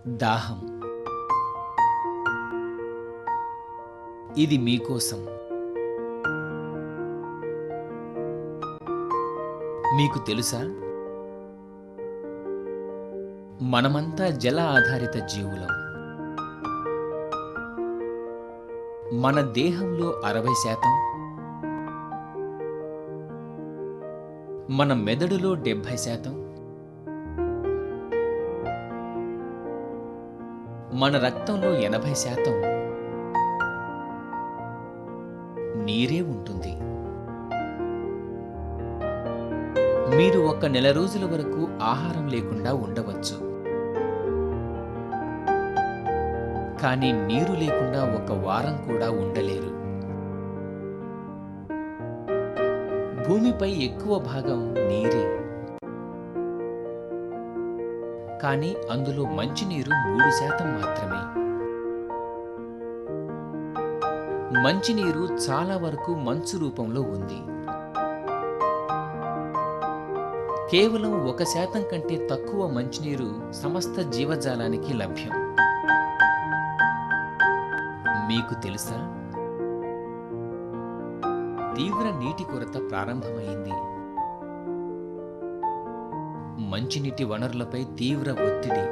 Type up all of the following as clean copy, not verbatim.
దాహం. ఇది మీకోసం. మీకు తెలుసా, మనమంతా జల ఆధారిత జీవులం. మన దేహంలో 60%, మన మెదడులో 70%, మన రక్తంలో 80% నీరే ఉంటుంది. మీరు ఒక నెల రోజుల వరకు ఆహారం లేకుండా ఉండవచ్చు, కానీ నీరు లేకుండా ఒక వారం కూడా ఉండలేరు. భూమిపై ఎక్కువ భాగం నీరే, కానీ అందులో మంచినీరు 3% మాత్రమే. మంచినీరు చాలా వరకు మంచు రూపంలో ఉంది. కేవలం 1% కంటే తక్కువ మంచినీరు సమస్త జీవజాలానికి లభ్యం. మీకు తెలుసా, తీవ్ర నీటి కొరత ప్రారంభమైంది. మంచినీటి వనరులపై తీవ్ర ఒత్తిడి.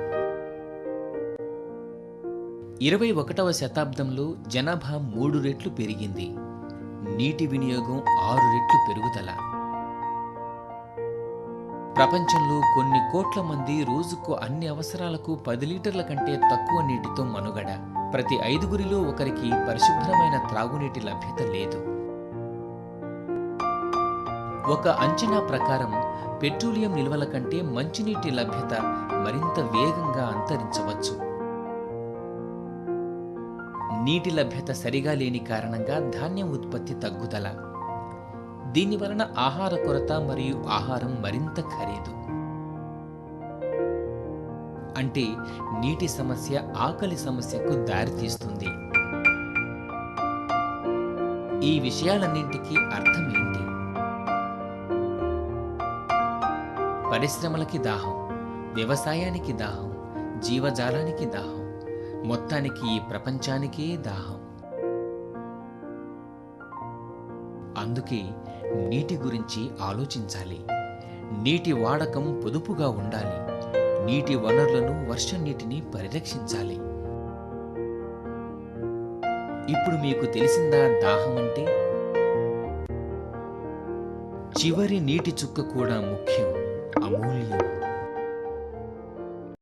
21వ శతాబ్దంలో జనాభా 3 రెట్లు పెరిగింది. నీటి వినియోగం 6 రెట్లు పెరుగుదల. ప్రపంచంలో కొన్ని కోట్ల మంది రోజుకు అన్ని అవసరాలకు 10 లీటర్ల కంటే తక్కువ నీటితో మనుగడ. ప్రతి 5గురిలో ఒకరికి పరిశుభ్రమైన త్రాగునీటి లభ్యత లేదు. ఒక అంచనా ప్రకారం పెట్రోలియం నిల్వల కంటే మంచినీటి లభ్యత మరింత వేగంగా అంతరించవచ్చు. నీటి లభ్యత సరిగా లేని కారణంగా ధాన్యం ఉత్పత్తి తగ్గుదల. దీనివలన ఆహార కొరత మరియు ఆహారం మరింత ఖరీదు. అంటే నీటి సమస్య ఆకలి సమస్యకు దారితీస్తుంది. ఈ విషయాలన్నింటికీ అర్థం ఏంటి? పరిశ్రమలకి దాహం, వ్యవసాయానికి దాహం, జీవజాలానికి దాహం, మొత్తానికి ఈ ప్రపంచానికే దాహం. అందుకే నీటి గురించి ఆలోచించాలి. నీటి వాడకం పొదుపుగా ఉండాలి. నీటి వనరులను, వర్షం నీటిని పరిరక్షించాలి. ఇప్పుడు మీకు తెలిసిందా దాహం అంటే? చివరి నీటి చుక్క కూడా ముఖ్యం, అమూల్యం.